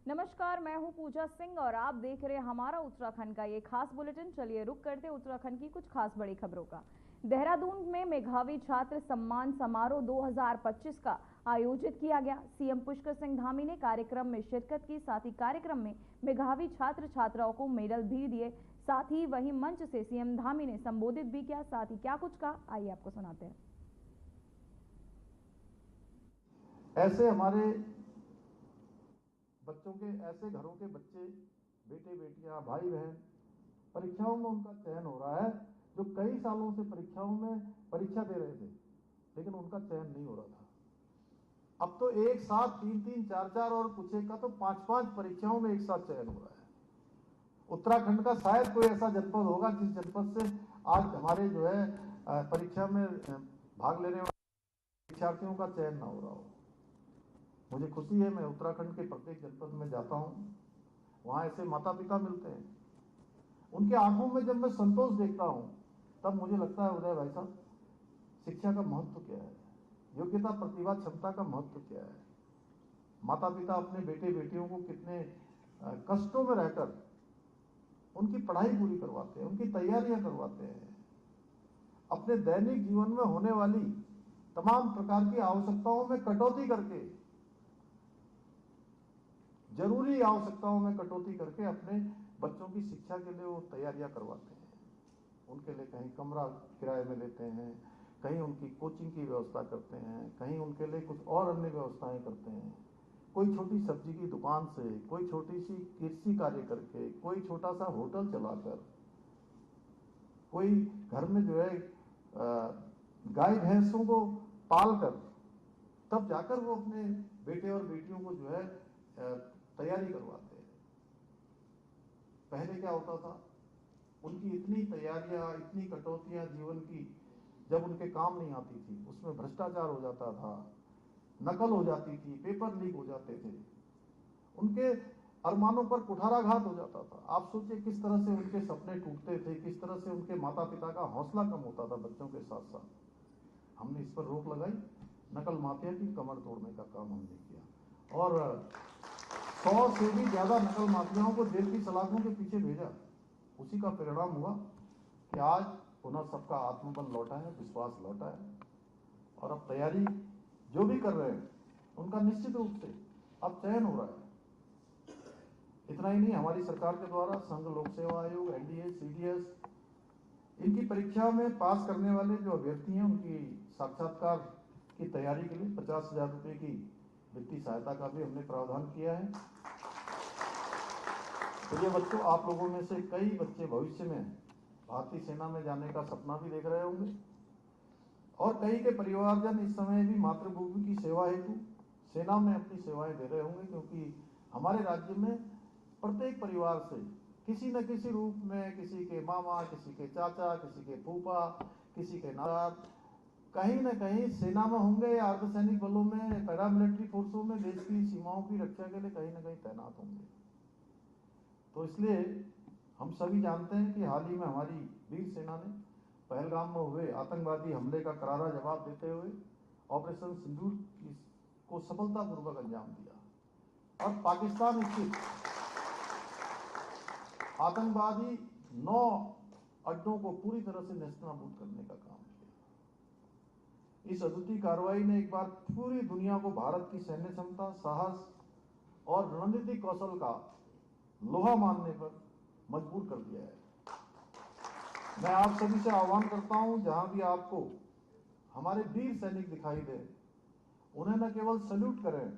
नमस्कार, मैं हूं पूजा सिंह और आप देख रहे हैं हमारा उत्तराखंड का ये खास बुलेटिन। चलिए रुक करते हैं उत्तराखंड की कुछ खास बड़ी खबरों का। देहरादून में मेधावी छात्र सम्मान समारोह 2025 का आयोजित किया गया। सीएम पुष्कर सिंह धामी ने कार्यक्रम में शिरकत की। साथ ही कार्यक्रम में मेधावी छात्र छात्राओं को मेडल भी दिए। साथ ही वहीं मंच से सीएम धामी ने संबोधित भी किया। साथ ही क्या कुछ कहा, आइए आपको सुनाते हैं। ऐसे हमारे बच्चों के, ऐसे घरों के बच्चे, बेटे बेटियां, भाई बहन परीक्षाओं में उनका चयन हो रहा है, जो कई सालों से परीक्षाओं में परीक्षा दे रहे थे लेकिन उनका चयन नहीं हो रहा था। अब तो एक साथ 3-3, 4-4 और कुछ एक का तो 5-5 परीक्षाओं में एक साथ चयन हो रहा है। उत्तराखंड का शायद कोई ऐसा जनपद होगा जिस जनपद से आज हमारे जो है परीक्षा में भाग लेने वाले परीक्षार्थियों का चयन ना हो रहा हो। मुझे खुशी है, मैं उत्तराखंड के प्रत्येक जनपद में जाता हूँ, वहाँ ऐसे माता पिता मिलते हैं। उनके आंखों में जब मैं संतोष देखता हूँ तब मुझे लगता है उदय भाई साहब, शिक्षा का महत्व क्या है, योग्यता, प्रतिभा, क्षमता का महत्व क्या है। माता पिता अपने बेटे बेटियों को कितने कष्टों में रहकर उनकी पढ़ाई पूरी करवाते हैं, उनकी तैयारियां करवाते हैं, अपने दैनिक जीवन में होने वाली तमाम प्रकार की आवश्यकताओं में कटौती करके, जरूरी आवश्यकताओं में कटौती करके अपने बच्चों की शिक्षा के लिए वो तैयारियां करवाते हैं। उनके लिए कहीं कमरा किराए में लेते हैं, कहीं उनकी कोचिंग की व्यवस्था करते हैं, कहीं उनके लिए कुछ और अन्य व्यवस्थाएं करते हैं। कोई छोटी सब्जी की दुकान से, कोई छोटी सी कृषि कार्य करके, कोई छोटा सा होटल चलाकर, कोई घर में जो है गाय भैंसों को पाल कर तब जाकर वो अपने बेटे और बेटियों को जो है तैयारी करवाते हैं। पहले क्या होता था, उनकी इतनी तैयारियां, इतनी कटौतियां जीवन की जब उनके काम नहीं आती थी, उसमें भ्रष्टाचार हो जाता था, नकल हो जाती थी, पेपर लीक हो जाते थे, उनके अरमानों पर कुठाराघात हो जाता था। आप सोचिए किस तरह से उनके सपने टूटते थे, किस तरह से उनके माता पिता का हौसला कम होता था बच्चों के साथ साथ। हमने इस पर रोक लगाई, नकल माफिया की कमर तोड़ने का काम हमने किया और 100 से भी ज्यादा नकल माफियाओं को जेल की सलाखों के पीछे भेजा। उसी का परिणाम हुआ कि आज पुनः सबका आत्मबल लौटा है, विश्वास लौटा है और अब तैयारी जो भी कर रहे हैं उनका निश्चित रूप से अब चयन हो रहा है। इतना ही नहीं, हमारी सरकार के द्वारा संघ लोक सेवा आयोग, एनडीए, सीडीएस, इनकी परीक्षा में पास करने वाले जो अभ्यर्थी हैं उनकी साक्षात्कार की तैयारी के लिए 50,000 रुपए की वित्तीय सहायता का भी हमने प्रावधान किया है। तो ये बच्चों, आप लोगों में से कई बच्चे भविष्य में भारतीय सेना में जाने का सपना भी देख रहे होंगे और कई के परिवारजन इस समय भी मातृभूमि की सेवा हेतु सेना में अपनी सेवाएं दे रहे होंगे, क्योंकि हमारे राज्य में प्रत्येक परिवार से किसी न किसी रूप में, किसी के मामा, किसी के चाचा, किसी के फूफा, किसी के नाना कहीं न कहीं सेना में होंगे या अर्धसैनिक बलों में, पैरामिलिट्री फोर्सों में, देश की सीमाओं की रक्षा के लिए कहीं न कहीं तैनात होंगे। तो इसलिए हम सभी जानते हैं कि हाल ही में हमारी वीर सेना ने पहलगाम में हुए आतंकवादी हमले का करारा जवाब देते हुए ऑपरेशन सिंदूर को सफलतापूर्वक अंजाम दिया और पाकिस्तान स्थित आतंकवादी 9 अड्डों को पूरी तरह से नेस्तनाबूद करने का काम किया। इस अद्वितीय कार्रवाई ने एक बार पूरी दुनिया को भारत की सैन्य क्षमता, साहस और रणनीतिक कौशल का लोहा मानने पर मजबूर कर दिया है। मैं आप सभी से आह्वान करता हूं, जहां भी आपको हमारे वीर सैनिक दिखाई दे, उन्हें न केवल सैल्यूट करें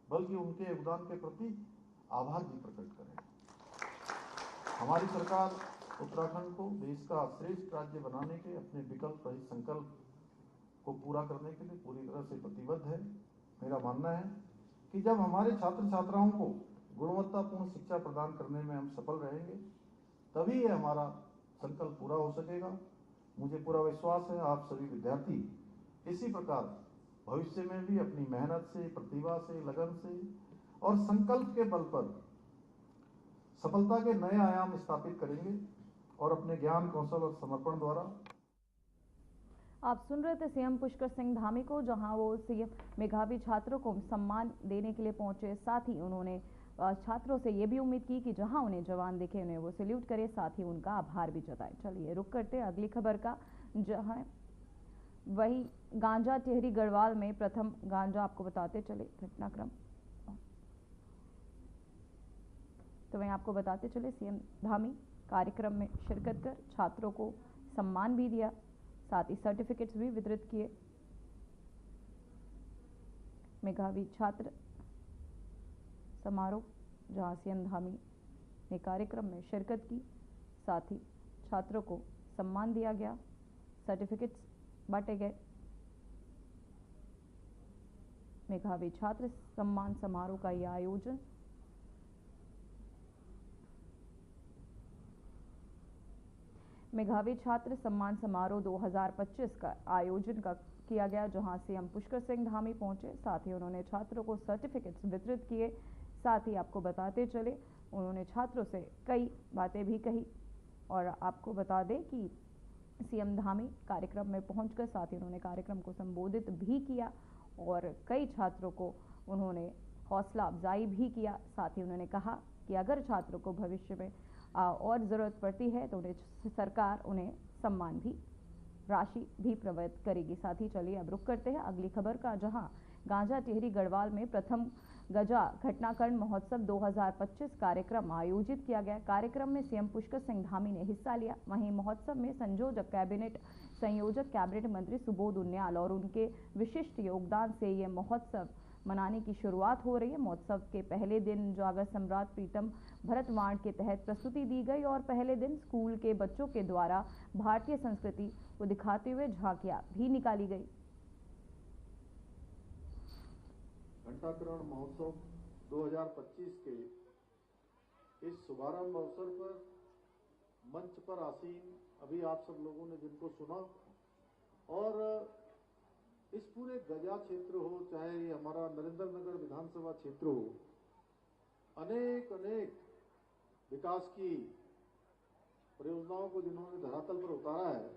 बल्कि उनके योगदान के प्रति आभार भी प्रकट करें। हमारी सरकार उत्तराखंड को देश का श्रेष्ठ राज्य बनाने के अपने विकल्प रहित संकल्प को पूरा करने के लिए पूरी तरह से प्रतिबद्ध है। मेरा मानना है कि जब हमारे छात्र छात्राओं को गुणवत्तापूर्ण शिक्षा प्रदान करने में हम सफल रहेंगे, तभी ये हमारा संकल्प पूरा हो सकेगा। मुझे पूरा विश्वास है आप सभी विद्यार्थी इसी प्रकार भविष्य में भी अपनी मेहनत से, प्रतिभा से, लगन से और संकल्प के बल पर सफलता के नए आयाम स्थापित करेंगे और अपने ज्ञान, कौशल और समर्पण द्वारा। आप सुन रहे थे सीएम पुष्कर सिंह धामी को, जहां वो सीएम मेधावी छात्रों को सम्मान देने के लिए पहुंचे। साथ ही उन्होंने छात्रों से ये भी उम्मीद की कि जहां उन्हें जवान दिखे उन्हें वो सैल्यूट करे, साथ ही उनका आभार भी जताए। चलिए रुक करते हैं अगली खबर का, जहां वही गांजा टिहरी गढ़वाल में प्रथम गांजा, आपको बताते चले घटनाक्रम, तो वहीं आपको बताते चले सीएम धामी कार्यक्रम में शिरकत कर छात्रों को सम्मान भी दिया, साथ ही सर्टिफिकेट्स भी वितरित किए। मेधावी छात्र समारोह, जहां सीएम धामी ने कार्यक्रम में शिरकत की, साथ ही छात्रों को सम्मान दिया गया, सर्टिफिकेट्स बांटे गए। मेधावी छात्र सम्मान समारोह का यह आयोजन मेधावी छात्र सम्मान समारोह 2025 का आयोजन किया गया, जहां सीएम पुष्कर सिंह धामी पहुंचे, साथ ही उन्होंने छात्रों को सर्टिफिकेट्स वितरित किए। साथ ही आपको बताते चले उन्होंने छात्रों से कई बातें भी कही, और आपको बता दें कि सीएम धामी कार्यक्रम में पहुंचकर साथ ही उन्होंने कार्यक्रम को संबोधित भी किया और कई छात्रों को उन्होंने हौसला अफजाई भी किया। साथ ही उन्होंने कहा कि अगर छात्रों को भविष्य में और ज़रूरत पड़ती है तो सरकार उन्हें सम्मान भी राशि भी प्रदत्त करेगी। साथ ही चलिए अब रुक करते हैं अगली खबर का, जहां गांजा टिहरी गढ़वाल में प्रथम गजा घटनाकरण महोत्सव 2025 कार्यक्रम आयोजित किया गया। कार्यक्रम में सीएम पुष्कर सिंह धामी ने हिस्सा लिया। वहीं महोत्सव में संयोजक कैबिनेट मंत्री सुबोध उनियाल और उनके विशिष्ट योगदान से यह महोत्सव मनाने की शुरुआत हो रही है। महोत्सव के पहले दिन जागर सम्राट प्रीतम भरतवाण के तहत प्रस्तुति दी गई और पहले दिन स्कूल के बच्चों के द्वारा भारतीय संस्कृति को दिखाते हुए झांकियां भी निकाली गई। घंटाकरण महोत्सव 2025 के इस शुभारंभ अवसर पर मंच पर आसीन अभी आप सब लोगों ने जिनको सुना, और इस पूरे गजा क्षेत्र हो चाहे ये हमारा नरेंद्र नगर विधानसभा क्षेत्र हो, अनेक विकास की परियोजनाओं को जिन्होंने धरातल पर उतारा है,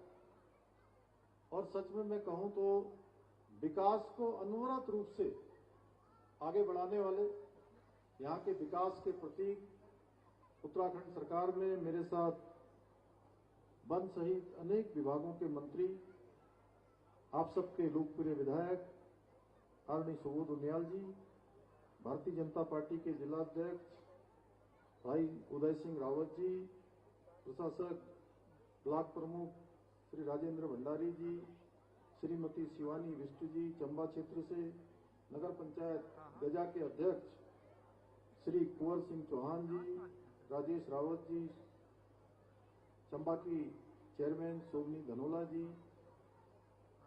और सच में मैं कहूं तो विकास को अनवरत रूप से आगे बढ़ाने वाले यहाँ के विकास के प्रतीक उत्तराखंड सरकार में मेरे साथ वन सहित अनेक विभागों के मंत्री, आप सबके लोकप्रिय विधायक आदरणीय सुबोध उनियाल जी, भारतीय जनता पार्टी के जिलाध्यक्ष भाई उदय सिंह रावत जी, प्रशासक ब्लॉक प्रमुख श्री राजेंद्र भंडारी जी, श्रीमती शिवानी विष्टु जी चंबा क्षेत्र से, नगर पंचायत गजा के अध्यक्ष श्री कुंवर सिंह चौहान जी, राजेश रावत जी, चंबा की चेयरमैन सोमनी धनोला जी,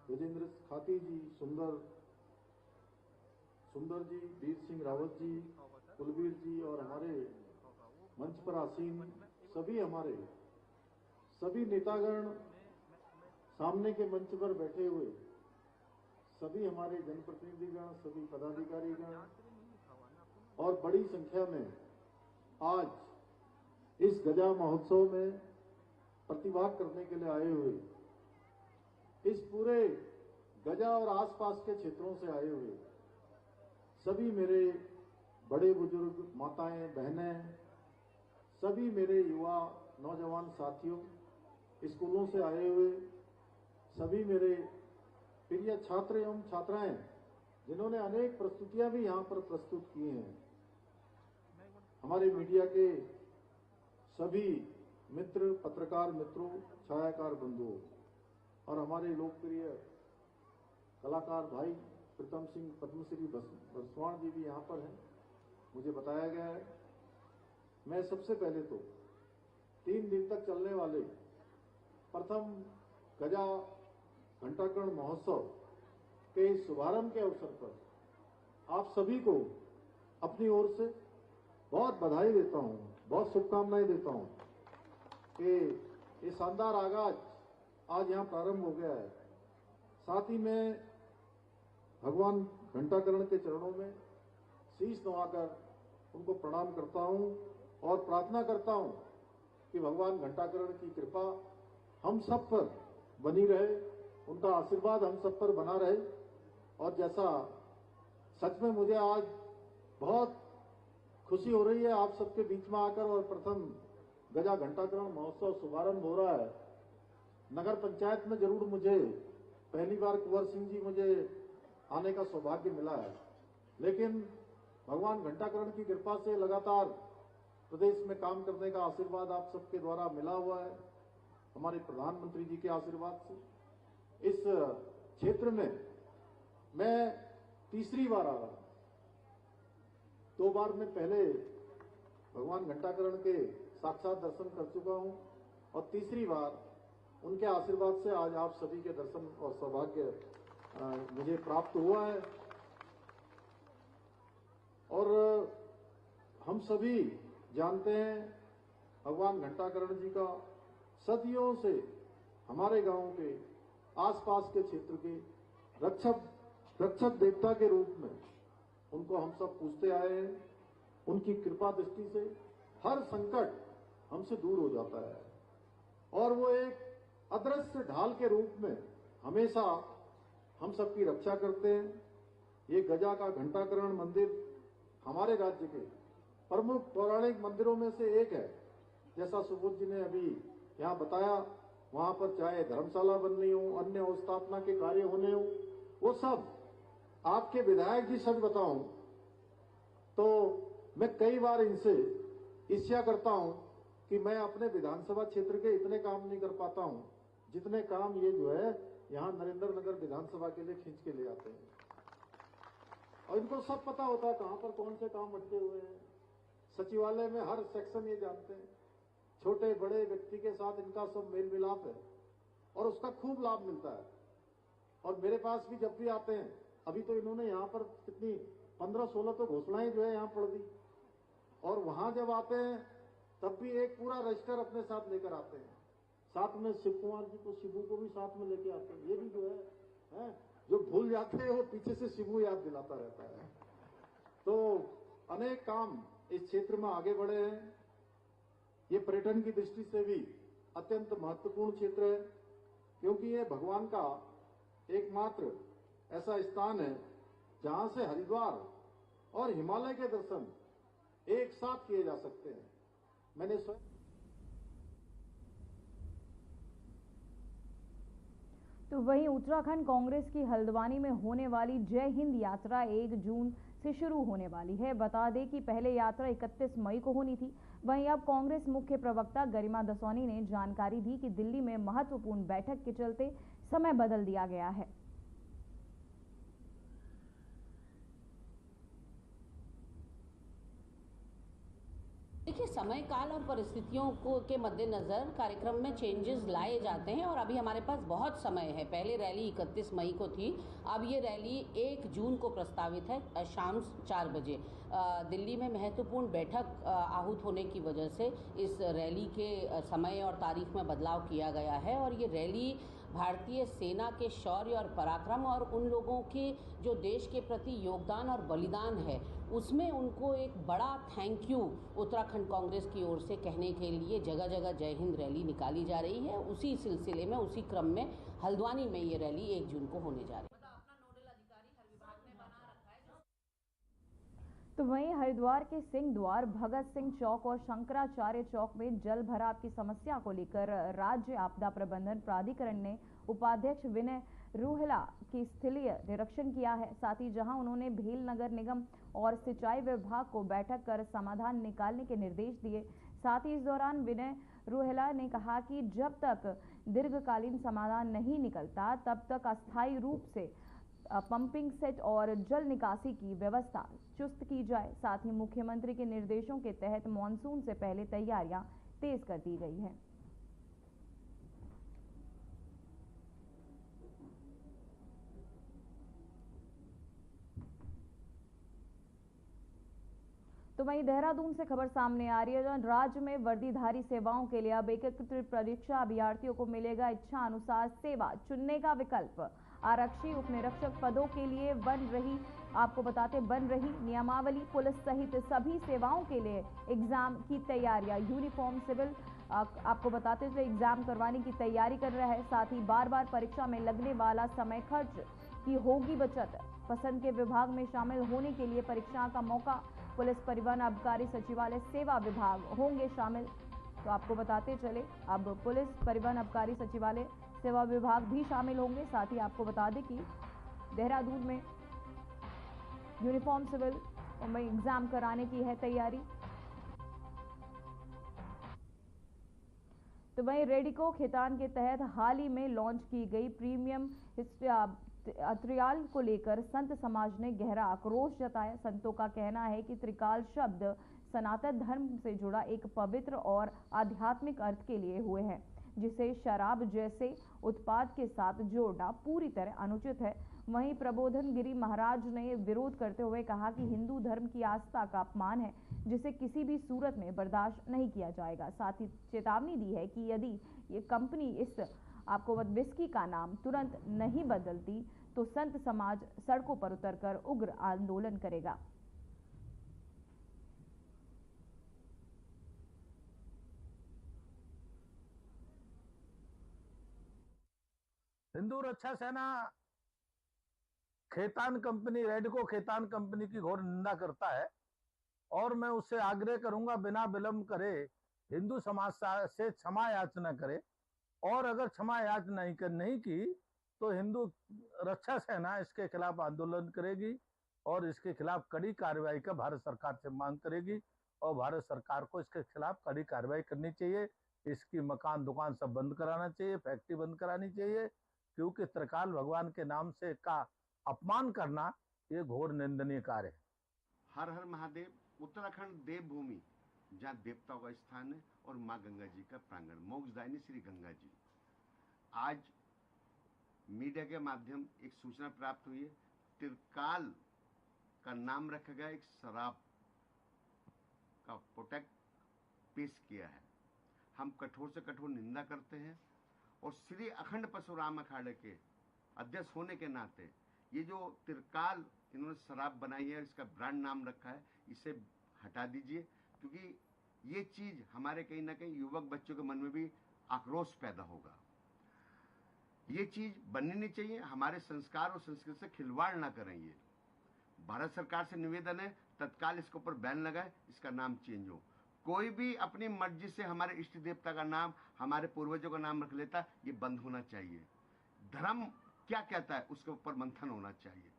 गजेंद्र खाती जी, सुंदर जी, वीर सिंह रावत जी, कुलबीर जी, और हमारे मंच पर आसीन सभी नेतागण, सामने के मंच पर बैठे हुए सभी हमारे जनप्रतिनिधिगण, सभी पदाधिकारीगण, और बड़ी संख्या में आज इस गजा महोत्सव में प्रतिभाग करने के लिए आए हुए, इस पूरे गजा और आसपास के क्षेत्रों से आए हुए सभी मेरे बड़े बुजुर्ग, माताएं, बहनें, सभी मेरे युवा नौजवान साथियों, स्कूलों से आए हुए सभी मेरे प्रिय छात्र एवं छात्राएं, जिन्होंने अनेक प्रस्तुतियां भी यहाँ पर प्रस्तुत की हैं, हमारे मीडिया के सभी मित्र, पत्रकार मित्रों, छायाकार बंधुओं, और हमारे लोकप्रिय कलाकार भाई प्रीतम सिंह पद्मश्री भरतवाण जी भी यहाँ पर हैं, मुझे बताया गया है। मैं सबसे पहले तो 3 दिन तक चलने वाले प्रथम गजा घंटाकरण महोत्सव के शुभारंभ के अवसर पर आप सभी को अपनी ओर से बहुत बधाई देता हूं, बहुत शुभकामनाएं देता हूं कि ये शानदार आगाज आज यहां प्रारंभ हो गया है। साथ ही मैं भगवान घंटाकरण के चरणों में शीश नवाकर उनको प्रणाम करता हूं और प्रार्थना करता हूं कि भगवान घंटाकरण की कृपा हम सब पर बनी रहे, उनका आशीर्वाद हम सब पर बना रहे। और जैसा सच में मुझे आज बहुत खुशी हो रही है आप सबके बीच में आकर और प्रथम गजा घंटाकरण महोत्सव शुभारंभ हो रहा है। नगर पंचायत में जरूर मुझे पहली बार कुंवर सिंह जी मुझे आने का सौभाग्य मिला है, लेकिन भगवान घंटाकरण की कृपा से लगातार प्रदेश में काम करने का आशीर्वाद आप सबके द्वारा मिला हुआ है, हमारे प्रधानमंत्री जी के आशीर्वाद से। इस क्षेत्र में मैं तीसरी बार आ रहा हूं। 2 बार मैं पहले भगवान घंटाकरण के साक्षात दर्शन कर चुका हूं और तीसरी बार उनके आशीर्वाद से आज आप सभी के दर्शन और सौभाग्य मुझे प्राप्त हुआ है। और हम सभी जानते हैं भगवान घंटाकरण जी का सदियों से हमारे गांव के आसपास के क्षेत्र के रक्षक देवता के रूप में उनको हम सब पूजते आए हैं। उनकी कृपा दृष्टि से हर संकट हमसे दूर हो जाता है और वो एक अदृश्य ढाल के रूप में हमेशा हम सबकी रक्षा करते हैं। ये गजा का घंटाकरण मंदिर हमारे राज्य के प्रमुख पौराणिक मंदिरों में से एक है। जैसा सुबोध जी ने अभी यहाँ बताया, वहां पर चाहे धर्मशाला बननी हो, अन्य स्थापना के कार्य होने हो, वो सब आपके विधायक जी सच बताऊं तो मैं कई बार इनसे ईर्ष्या करता हूं कि मैं अपने विधानसभा क्षेत्र के इतने काम नहीं कर पाता हूं जितने काम ये जो है यहाँ नरेंद्र नगर विधानसभा के लिए खींच के ले आते हैं। और इनको सब पता होता है कहां पर कौन से काम अटके हुए हैं। सचिवालय में हर सेक्शन ये जानते हैं, छोटे बड़े व्यक्ति के साथ इनका सब मेल मिलाप है और उसका खूब लाभ मिलता है। और मेरे पास भी जब भी आते हैं, अभी तो इन्होंने यहाँ पर कितनी 15-16 तो घोषणाएं जो है यहाँ पढ़ दी, और वहां जब आते हैं तब भी एक पूरा रजिस्टर अपने साथ लेकर आते हैं। साथ में शिव कुमार जी को, शिबू को भी साथ में लेके आते हैं। ये भी जो है जो भूल जाते हैं वो पीछे से शिबू याद दिलाता रहता है। तो अनेक काम इस क्षेत्र में आगे बढ़े हैं। ये पर्यटन की दृष्टि से भी अत्यंत महत्वपूर्ण क्षेत्र है, क्योंकि ये भगवान का एकमात्र ऐसा स्थान है जहां से हरिद्वार और हिमालय के दर्शन एक साथ किए जा सकते हैं। मैंने स्वयं तो वहीं उत्तराखंड कांग्रेस की हल्द्वानी में होने वाली जय हिंद यात्रा 1 जून से शुरू होने वाली है। बता दें कि पहले यात्रा 31 मई को होनी थी। वहीं अब कांग्रेस मुख्य प्रवक्ता गरिमा दसौनी ने जानकारी दी कि दिल्ली में महत्वपूर्ण बैठक के चलते समय बदल दिया गया है। देखिए, समय काल और परिस्थितियों को के मद्देनज़र कार्यक्रम में चेंजेस लाए जाते हैं और अभी हमारे पास बहुत समय है। पहले रैली 31 मई को थी, अब ये रैली 1 जून को प्रस्तावित है शाम 4 बजे। दिल्ली में महत्वपूर्ण बैठक आहूत होने की वजह से इस रैली के समय और तारीख में बदलाव किया गया है और ये रैली भारतीय सेना के शौर्य और पराक्रम और उन लोगों के जो देश के प्रति योगदान और बलिदान है, उसमें उनको एक बड़ा थैंक यू उत्तराखंड कांग्रेस की ओर से कहने के लिए जगह जगह जय हिंद रैली निकाली जा रही है। उसी सिलसिले में, उसी क्रम में हल्द्वानी में ये रैली 1 जून को होने जा रही है। तो वहीं हरिद्वार के सिंह द्वार, भगत सिंह चौक और शंकराचार्य चौक में जल भराव की समस्या को लेकर राज्य आपदा प्रबंधन प्राधिकरण ने उपाध्यक्ष विनय रूहेला की स्थलीय निरीक्षण किया है। साथ ही जहां उन्होंने भेल नगर निगम और सिंचाई विभाग को बैठक कर समाधान निकालने के निर्देश दिए। साथ ही इस दौरान विनय रूहेला ने कहा कि जब तक दीर्घकालीन समाधान नहीं निकलता तब तक अस्थायी रूप से पंपिंग सेट और जल निकासी की व्यवस्था चुस्त की जाए। साथ ही मुख्यमंत्री के निर्देशों के तहत मानसून से पहले तैयारियां तेज कर दी गई हैं। तो वहीं देहरादून से खबर सामने आ रही है। राज्य में वर्दीधारी सेवाओं के लिए अब एकीकृत परीक्षा अभ्यर्थियों को मिलेगा इच्छा अनुसार सेवा चुनने का विकल्प। आरक्षी उप निरीक्षक पदों के लिए बन रही नियमावली। पुलिस सहित सभी सेवाओं के लिए एग्जाम की तैयारियां। यूनिफॉर्म सिविल आपको बताते हुए एग्जाम करवाने की तैयारी कर रहा है। साथ ही बार बार परीक्षा में लगने वाला समय खर्च की होगी बचत। पसंद के विभाग में शामिल होने के लिए परीक्षा का मौका पुलिस, परिवहन, आबकारी सचिवालय, सेवा विभाग होंगे शामिल। तो आपको बताते चले, अब पुलिस, परिवहन, आबकारी सचिवालय, सेवा विभाग भी शामिल होंगे। साथ ही आपको बता दें कि देहरादून में यूनिफॉर्म सिविल में एग्जाम कराने की है तैयारी। तो वहीं रेडिको खैतान के तहत हाल ही में लॉन्च की गई प्रीमियम त्रिकाल को लेकर संत समाज ने गहरा आक्रोश जताया। संतों का कहना है कि त्रिकाल शब्द सनातन धर्म से जुड़ा एक पवित्र और आध्यात्मिक अर्थ के लिए हुए हैं, जिसे शराब जैसे उत्पाद के साथ जोड़ना पूरी तरह अनुचित है। वहीं प्रबोधन गिरी महाराज ने विरोध करते हुए कहा कि हिंदू धर्म की आस्था का अपमान है, जिसे किसी भी सूरत में बर्दाश्त नहीं किया जाएगा। साथ ही चेतावनी दी है कि यदि ये कंपनी इस आपको विस्की का नाम तुरंत नहीं बदलती तो संत समाज सड़कों पर उतरकर उग्र आंदोलन करेगा। हिंदू रक्षा सेना खैतान कंपनी, रेडिको खैतान कंपनी की घोर निंदा करता है और मैं उससे आग्रह करूंगा बिना विलंब करे हिंदू समाज से क्षमा याचना करे, और अगर क्षमा याचना नहीं की तो हिंदू रक्षा सेना इसके खिलाफ आंदोलन करेगी और इसके खिलाफ कड़ी कार्रवाई का भारत सरकार से मांग करेगी। और भारत सरकार को इसके खिलाफ कड़ी कार्रवाई करनी चाहिए। इसकी मकान दुकान सब बंद कराना चाहिए, फैक्ट्री बंद करानी चाहिए, क्योंकि त्रिकाल भगवान के नाम से का अपमान करना ये घोर निंदनीय कार्य है। हर हर महादेव। उत्तराखंड देवभूमि, जहाँ देवताओं का स्थान है और माँ गंगा जी का प्रांगण, मोक्षदायिनी श्री गंगा जी। आज मीडिया के माध्यम एक सूचना प्राप्त हुई है, त्रिकाल का नाम रखा गया एक शराब का प्रोडक्ट पेश किया है। हम कठोर से कठोर निंदा करते हैं और श्री अखंड परशुराम अखाड़े के अध्यक्ष होने के नाते ये जो त्रिकाल इन्होंने शराब बनाई है, इसका ब्रांड नाम रखा है, इसे हटा दीजिए, क्योंकि ये चीज हमारे कहीं ना कहीं युवक बच्चों के मन में भी आक्रोश पैदा होगा। ये चीज बननी नहीं चाहिए। हमारे संस्कार और संस्कृति से खिलवाड़ ना करें। ये भारत सरकार से निवेदन है, तत्काल इसके ऊपर बैन लगाए, इसका नाम चेंज हो। कोई भी अपनी मर्जी से हमारे इष्ट देवता का नाम, हमारे पूर्वजों का नाम रख लेता, ये बंद होना चाहिए। धर्म क्या कहता है उसके ऊपर मंथन होना चाहिए।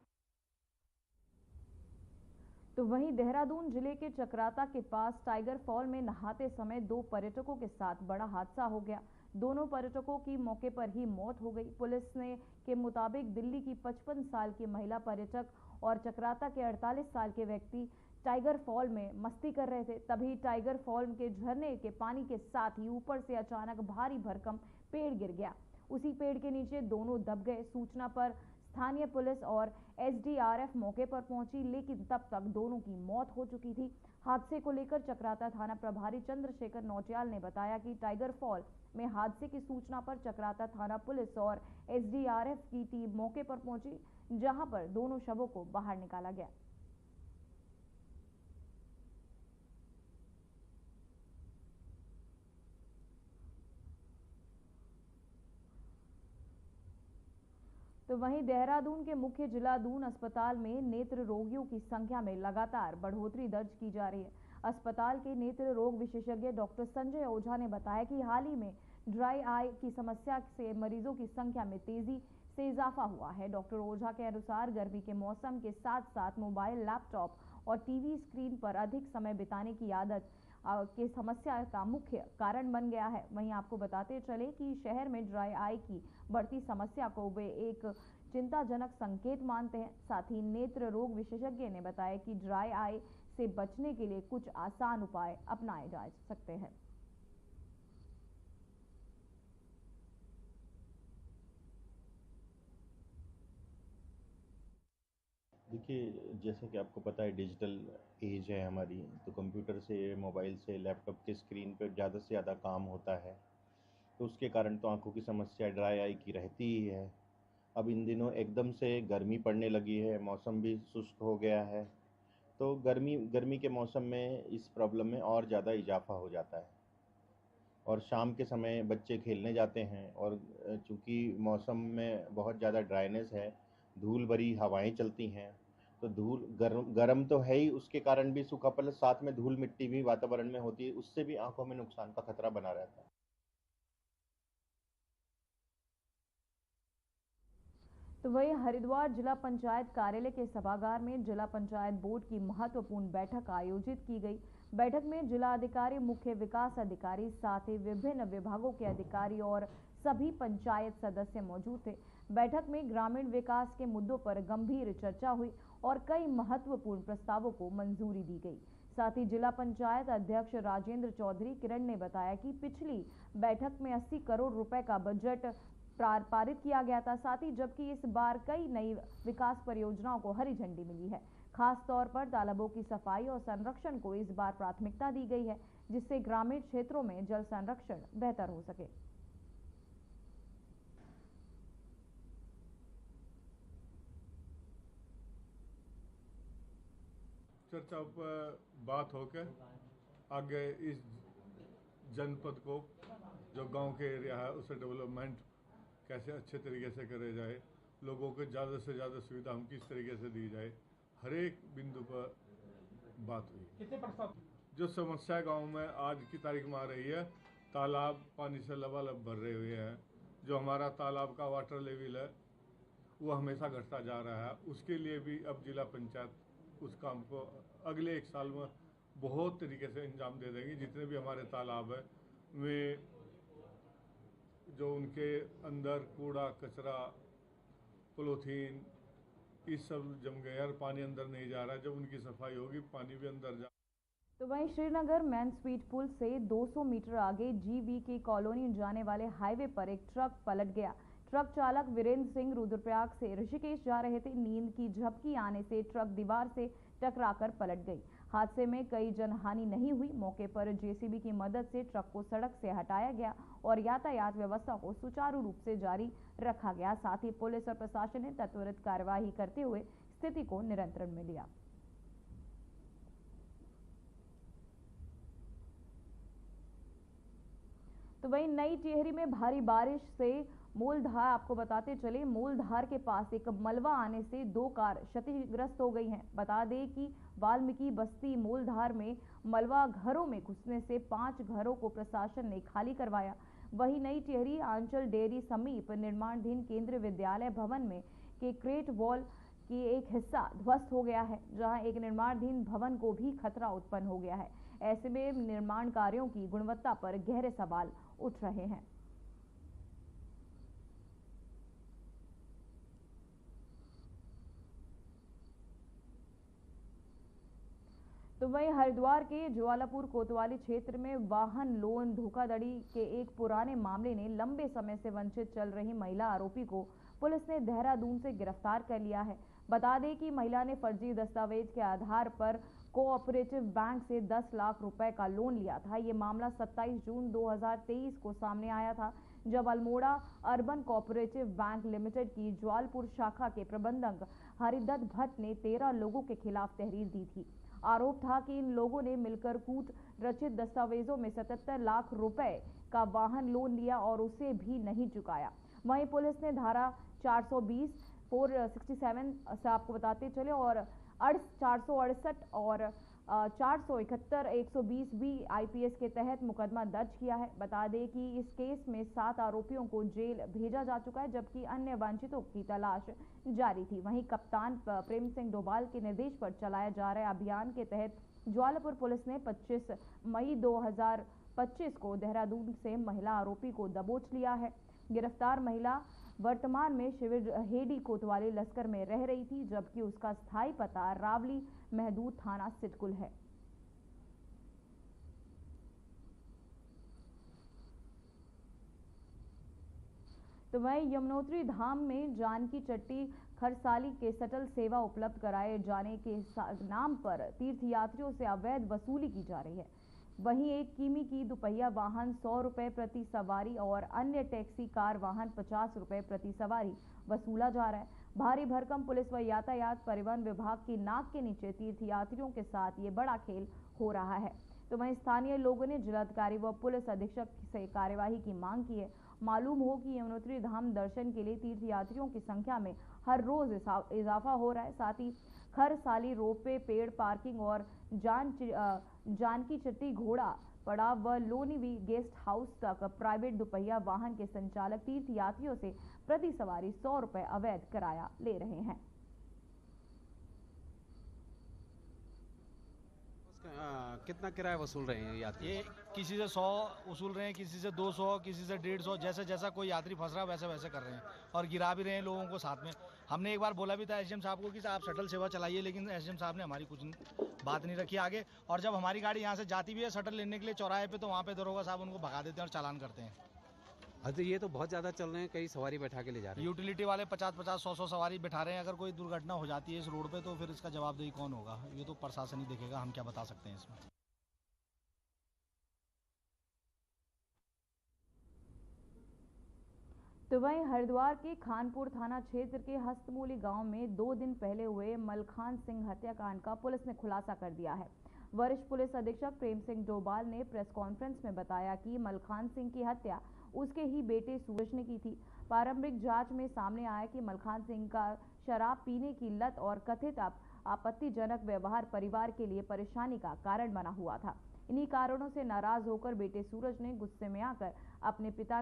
तो वहीं देहरादून जिले के चक्राता के पास टाइगर फॉल में नहाते समय दो पर्यटकों के साथ बड़ा हादसा हो गया। दोनों पर्यटकों की मौके पर ही मौत हो गई। पुलिस ने के मुताबिक दिल्ली की 55 साल की महिला पर्यटक और चक्राता के 48 साल के व्यक्ति टाइगर फॉल में मस्ती कर रहे थे। तभी टाइगर फॉल के झरने के पानी के साथ ही ऊपर से अचानक भारी भरकम पेड़ गिर गया। उसी पेड़ के नीचे दोनों दब गए। सूचना पर स्थानीय पुलिस और एसडीआरएफ मौके पर पहुंची, लेकिन तब तक दोनों की मौत हो चुकी थी। हादसे को लेकर चक्राता थाना प्रभारी चंद्रशेखर नौटियाल ने बताया कि टाइगर फॉल में हादसे की सूचना पर चक्राता थाना पुलिस और एसडीआरएफ की टीम मौके पर पहुंची, जहां पर दोनों शवों को बाहर निकाला गया। तो वहीं देहरादून के मुख्य जिला दून अस्पताल में नेत्र रोगियों की संख्या में लगातार बढ़ोतरी दर्ज की जा रही है। अस्पताल के नेत्र रोग विशेषज्ञ डॉक्टर संजय ओझा ने बताया कि हाल ही में ड्राई आई की समस्या से मरीजों की संख्या में तेजी से इजाफा हुआ है। डॉक्टर ओझा के अनुसार गर्मी के मौसम के साथ साथ मोबाइल, लैपटॉप और टीवी स्क्रीन पर अधिक समय बिताने की आदत की समस्या का मुख्य कारण बन गया है। वहीं आपको बताते चले कि शहर में ड्राई आई की बढ़ती समस्या को वे एक चिंताजनक संकेत मानते हैं। साथ ही नेत्र रोग विशेषज्ञ ने बताया कि ड्राई आई से बचने के लिए कुछ आसान उपाय अपनाए जा सकते हैं। देखिए, जैसे कि आपको पता है डिजिटल एज है हमारी, तो कंप्यूटर से, मोबाइल से, लैपटॉप के स्क्रीन पर ज़्यादा से ज़्यादा काम होता है, तो उसके कारण तो आंखों की समस्या ड्राई आई की रहती ही है। अब इन दिनों एकदम से गर्मी पड़ने लगी है, मौसम भी शुष्क हो गया है, तो गर्मी के मौसम में इस प्रॉब्लम में और ज़्यादा इजाफा हो जाता है। और शाम के समय बच्चे खेलने जाते हैं और चूँकि मौसम में बहुत ज़्यादा ड्राइनेस है, धूल भरी हवाएं चलती हैं, तो धूल गर्म तो है ही, उसके कारण भी सूखा, प्लस साथ में धूल मिट्टी भी वातावरण में होती है, उससे भी आंखों में नुकसान का खतरा बना रहता है। तो वही हरिद्वार जिला पंचायत कार्यालय के सभागार में जिला पंचायत बोर्ड की महत्वपूर्ण बैठक आयोजित की गई। बैठक में जिला अधिकारी, मुख्य विकास अधिकारी, साथ ही विभिन्न विभागों के अधिकारी और सभी पंचायत सदस्य मौजूद थे। बैठक में ग्रामीण विकास के मुद्दों पर गंभीर चर्चा हुई और कई महत्वपूर्ण प्रस्तावों को मंजूरी दी गई। साथ ही जिला पंचायत अध्यक्ष राजेंद्र चौधरी किरण ने बताया कि पिछली बैठक में 80 करोड़ रुपए का बजट पारित किया गया था, साथ ही जबकि इस बार कई नई विकास परियोजनाओं को हरी झंडी मिली है। खास तौर पर तालाबों की सफाई और संरक्षण को इस बार प्राथमिकता दी गई है, जिससे ग्रामीण क्षेत्रों में जल संरक्षण बेहतर हो सके। चर्चा पर बात होकर आगे इस जनपद को, जो गांव के एरिया है, उसे डेवलपमेंट कैसे अच्छे तरीके से करे जाए, लोगों को ज़्यादा से ज़्यादा सुविधा हम किस तरीके से दी जाए, हर एक बिंदु पर बात हुई। कितने प्रस्ताव? जो समस्या गांव में आज की तारीख में आ रही है, तालाब पानी से लबालब भर रहे हुए हैं, जो हमारा तालाब का वाटर लेवल है वो हमेशा घटता जा रहा है। उसके लिए भी अब जिला पंचायत उस काम को अगले 1 साल में बहुत तरीके से अंजाम दे देंगे। जितने भी हमारे तालाब है वे, जो उनके अंदर कूड़ा कचरा पॉलीथीन इस सब जम गया और पानी अंदर नहीं जा रहा है, जब उनकी सफाई होगी पानी भी अंदर जा। तो वहीं श्रीनगर मेन स्पीड पुल से 200 मीटर आगे GVK कॉलोनी जाने वाले हाईवे पर एक ट्रक पलट गया। ट्रक चालक वीरेंद्र सिंह रुद्रप्रयाग से ऋषिकेश जा रहे थे। नींद की झपकी आने से ट्रक दीवार से टकराकर पलट गई। हादसे में कई जनहानि नहीं हुई। मौके पर JCB की मदद से ट्रक को सड़क से हटाया गया और यातायात व्यवस्था को सुचारू रूप से जारी रखा गया। साथ ही पुलिस और प्रशासन ने त्वरित कार्यवाही करते हुए स्थिति को नियंत्रण में लिया। तो वहीं नई टिहरी में भारी बारिश से मूलधार, आपको बताते चले, मूलधार के पास एक मलबा आने से 2 कार क्षतिग्रस्त हो गई हैं। बता दें कि वाल्मीकि बस्ती मूलधार में मलबा घरों में घुसने से 5 घरों को प्रशासन ने खाली करवाया। वहीं नई टिहरी आंचल डेयरी समीप निर्माणाधीन केंद्रीय विद्यालय भवन में के क्रेट वॉल की एक हिस्सा ध्वस्त हो गया है, जहां एक निर्माणाधीन भवन को भी खतरा उत्पन्न हो गया है। ऐसे में निर्माण कार्यों की गुणवत्ता पर गहरे सवाल उठ रहे हैं। तो वहीं हरिद्वार के ज्वालापुर कोतवाली क्षेत्र में वाहन लोन धोखाधड़ी के एक पुराने मामले ने लंबे समय से वंचित चल रही महिला आरोपी को पुलिस ने देहरादून से गिरफ्तार कर लिया है। बता दें कि महिला ने फर्जी दस्तावेज के आधार पर कोऑपरेटिव बैंक से 10 लाख रुपए का लोन लिया था। ये मामला 27 जून 2023 को सामने आया था, जब Almora urban cooperative bank limited की ज्वालापुर शाखा के प्रबंधक हरिदत्त भट्ट ने 13 लोगों के खिलाफ तहरीर दी थी। आरोप था कि इन लोगों ने मिलकर कूट रचित दस्तावेजों में 77 लाख रुपए का वाहन लोन लिया और उसे भी नहीं चुकाया। वहीं पुलिस ने धारा 420, 467 से आपको बताते चले और 468 और 471, 120 भी IPS के तहत मुकदमा दर्ज किया है। बता दें कि इस केस में 7 आरोपियों को जेल भेजा जा चुका है, जबकि अन्य वांछितों की तलाश जारी थी। वहीं कप्तान प्रेम सिंह डोभाल के निर्देश पर चलाया जा रहे अभियान के तहत ज्वालापुर पुलिस ने 25 मई 2025 को देहरादून से महिला आरोपी को दबोच लिया है। गिरफ्तार महिला वर्तमान में शिविर हेडी कोतवाली लश्कर में रह रही थी, जबकि उसका स्थायी पता रावली महदूद थाना सिटकुल है। तो वहीं यमुनोत्री धाम में जानकी चट्टी खरसाली के शटल सेवा उपलब्ध कराए जाने के नाम पर तीर्थयात्रियों से अवैध वसूली की जा रही है। वहीं एक किमी की दुपहिया वाहन 100 रुपए प्रति सवारी और अन्य टैक्सी कार वाहन 50 रुपए प्रति सवारी वसूला जा रहा है। भारी भरकम पुलिस व यातायात परिवहन विभाग की नाक के नीचे तीर्थयात्रियों के साथ ये बड़ा खेल हो रहा है। तो वहीं स्थानीय लोगों ने जिलाधिकारी व पुलिस अधीक्षक से कार्यवाही की मांग की है। मालूम हो कि यमुनोत्री धाम दर्शन के लिए तीर्थयात्रियों की संख्या में हर रोज इजाफा हो रहा है। साथ ही खरसाली रोपवे, पेड़ पार्किंग और जानकी चट्टी घोड़ा पड़ाव व लोनीवी गेस्ट हाउस तक प्राइवेट दुपहिया वाहन के संचालक तीर्थ यात्रियों से प्रति सवारी 100 रुपए अवैध किराया ले रहे हैं। कितना किराया वसूल रहे हैं यात्री? ये किसी से 100 वसूल रहे हैं, किसी से 200, किसी से 150, जैसे जैसा कोई यात्री फंस रहा है वैसे वैसे कर रहे हैं और गिरा भी रहे हैं लोगों को साथ में। हमने एक बार बोला भी था एसडीएम साहब को कि आप शटल सेवा चलाइए, लेकिन एसडीएम साहब ने हमारी कुछ बात नहीं रखी आगे। और जब हमारी गाड़ी यहाँ से जाती भी है शटल लेने के लिए चौराहे पे, तो वहाँ पे दरोगा साहब उनको भगा देते हैं और चालान करते हैं। अच्छा, ये तो बहुत ज़्यादा चल रहे हैं, कई सवारी बैठा के ले जा रहे हैं। यूटिलिटी वाले 50-50, 100-100 सवारी बैठा रहे हैं। अगर कोई दुर्घटना हो जाती है इस रोड पे तो फिर इसका जवाबदेही कौन होगा? ये तो प्रशासन ही देखेगा, हम क्या बता सकते हैं इसमें। तो वहीं हरिद्वार के खानपुर थाना क्षेत्र के हस्तमूली गांव में 2 दिन पहले हुए मलखान सिंह हत्याकांड का पुलिस ने खुलासा कर दिया है। वरिष्ठ पुलिस अधीक्षक प्रेम सिंह डोभाल ने प्रेस कॉन्फ्रेंस में बताया कि मलखान सिंह की हत्या उसके ही बेटे सूरज ने की थी। प्रारंभिक जांच में सामने आया कि मलखान सिंह का शराब पीने की लत और कथित आपत्तिजनक व्यवहार परिवार के लिए परेशानी का कारण बना हुआ था। इन्हीं कारणों से नाराज होकर बेटे सूरज ने गुस्से में आकर अपने पिता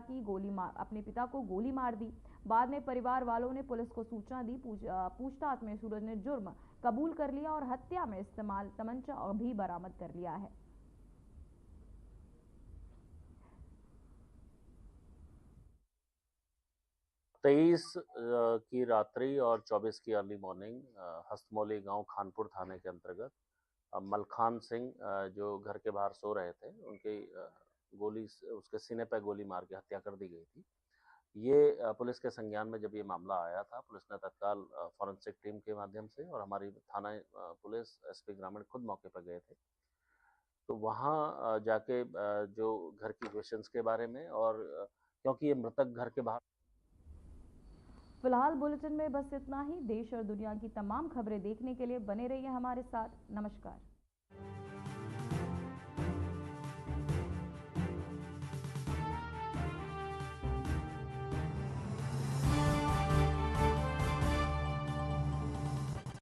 को गोली मार दी। बाद में परिवार वालों ने पुलिस को सूचना दी। पूछताछ में सूरज ने जुर्म कबूल कर लिया और हत्या में इस्तेमाल तमंचा भी बरामद कर लिया है। 23 की रात्रि और 24 की अर्ली मॉर्निंग हस्तमौली गांव खानपुर थाने के अंतर्गत मलखान सिंह जो घर के बाहर सो रहे थे, उनकी उसके सीने पर गोली मार के हत्या कर दी गई थी। ये पुलिस के संज्ञान में जब ये मामला आया था, पुलिस ने तत्काल फॉरेंसिक टीम के माध्यम से और हमारी थाना पुलिस एसपी ग्रामीण खुद मौके पर गए थे। तो वहाँ जाके जो घर की क्वेश्चंस के बारे में और क्योंकि ये मृतक घर के बाहर। फिलहाल बुलेटिन में बस इतना ही। देश और दुनिया की तमाम खबरें देखने के लिए बने रहिए हमारे साथ। नमस्कार।